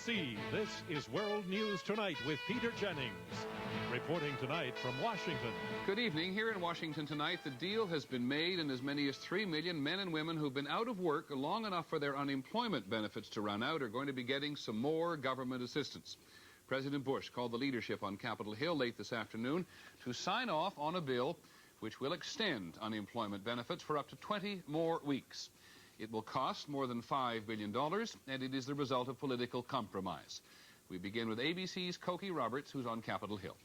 ABC, this is World News Tonight with Peter Jennings. Reporting tonight from Washington. Good evening. Here in Washington tonight, the deal has been made, and as many as 3 million men and women who've been out of work long enough for their unemployment benefits to run out are going to be getting some more government assistance. President Bush called the leadership on Capitol Hill late this afternoon to sign off on a bill which will extend unemployment benefits for up to 20 more weeks. It will cost more than $5 billion, and it is the result of political compromise. We begin with ABC's Cokie Roberts, who's on Capitol Hill.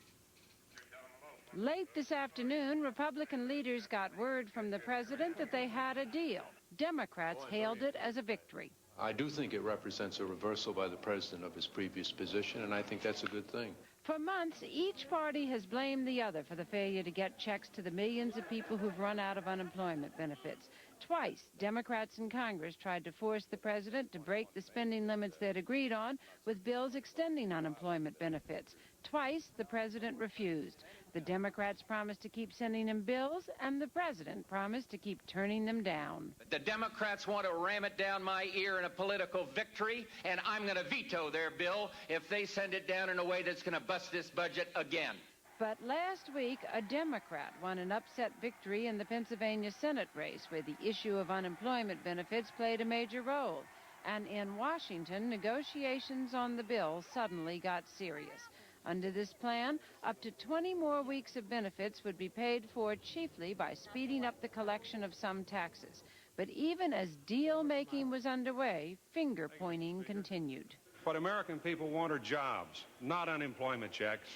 Late this afternoon, Republican leaders got word from the president that they had a deal. Democrats hailed it as a victory. I do think it represents a reversal by the president of his previous position, and I think that's a good thing. For months, each party has blamed the other for the failure to get checks to the millions of people who've run out of unemployment benefits. Twice, Democrats in Congress tried to force the president to break the spending limits they'd agreed on with bills extending unemployment benefits. Twice, the president refused. The Democrats promised to keep sending him bills, and the president promised to keep turning them down. The Democrats want to ram it down my ear in a political victory, and I'm going to veto their bill if they send it down in a way that's going to bust this budget again. But last week, a Democrat won an upset victory in the Pennsylvania Senate race, where the issue of unemployment benefits played a major role. And in Washington, negotiations on the bill suddenly got serious. Under this plan, up to 20 more weeks of benefits would be paid for chiefly by speeding up the collection of some taxes. But even as deal-making was underway, finger-pointing continued. What American people want are jobs, not unemployment checks.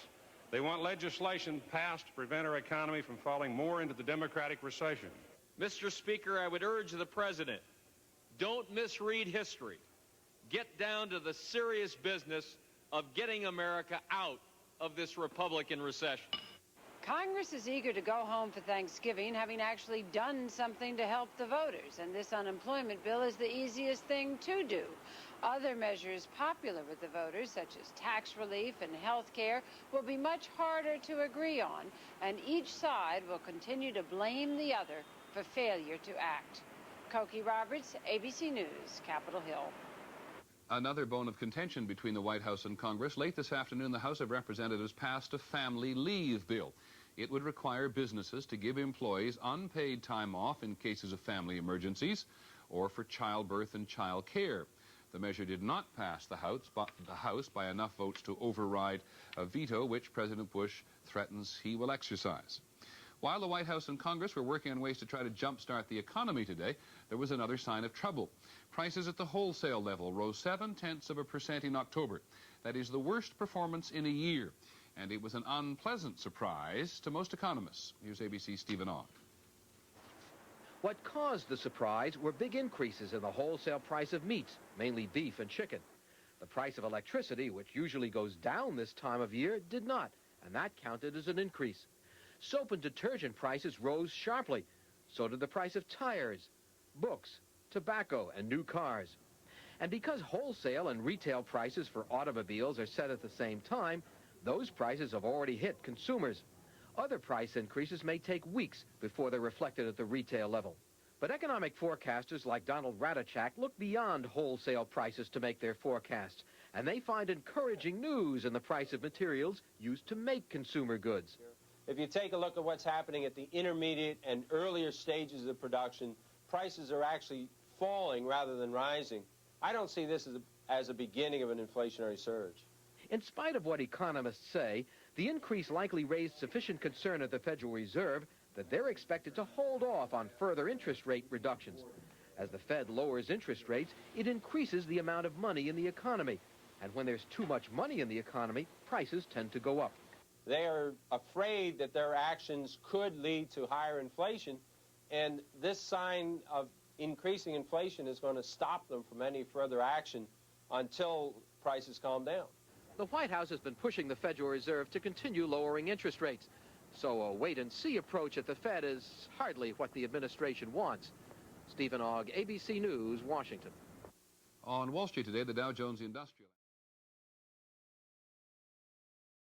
They want legislation passed to prevent our economy from falling more into the democratic recession. Mr. Speaker, I would urge the president, don't misread history. Get down to the serious business of getting America out of this Republican recession. Congress is eager to go home for Thanksgiving, having actually done something to help the voters, and this unemployment bill is the easiest thing to do. Other measures popular with the voters, such as tax relief and health care, will be much harder to agree on, and each side will continue to blame the other for failure to act. Cokie Roberts, ABC News, Capitol Hill. Another bone of contention between the White House and Congress. Late this afternoon, the House of Representatives passed a family leave bill. It would require businesses to give employees unpaid time off in cases of family emergencies or for childbirth and child care. The measure did not pass the House by enough votes to override a veto which President Bush threatens he will exercise. While the White House and Congress were working on ways to try to jumpstart the economy today, there was another sign of trouble. Prices at the wholesale level rose 0.7% in October. That is the worst performance in a year, and it was an unpleasant surprise to most economists. Here's ABC's Stephen Ogg. What caused the surprise were big increases in the wholesale price of meats, mainly beef and chicken. The price of electricity, which usually goes down this time of year, did not, and that counted as an increase. Soap and detergent prices rose sharply. So did the price of tires, books, tobacco, and new cars. And because wholesale and retail prices for automobiles are set at the same time, those prices have already hit consumers. Other price increases may take weeks before they're reflected at the retail level. But economic forecasters like Donald Radachak look beyond wholesale prices to make their forecasts, and they find encouraging news in the price of materials used to make consumer goods. If you take a look at what's happening at the intermediate and earlier stages of production, prices are actually falling rather than rising. I don't see this as a beginning of an inflationary surge. In spite of what economists say, the increase likely raised sufficient concern at the Federal Reserve that they're expected to hold off on further interest rate reductions. As the Fed lowers interest rates, it increases the amount of money in the economy. And when there's too much money in the economy, prices tend to go up. They are afraid that their actions could lead to higher inflation, and this sign of increasing inflation is going to stop them from any further action until prices calm down. The White House has been pushing the Federal Reserve to continue lowering interest rates. So a wait-and-see approach at the Fed is hardly what the administration wants. Stephen Ogg, ABC News, Washington. On Wall Street today, the Dow Jones Industrial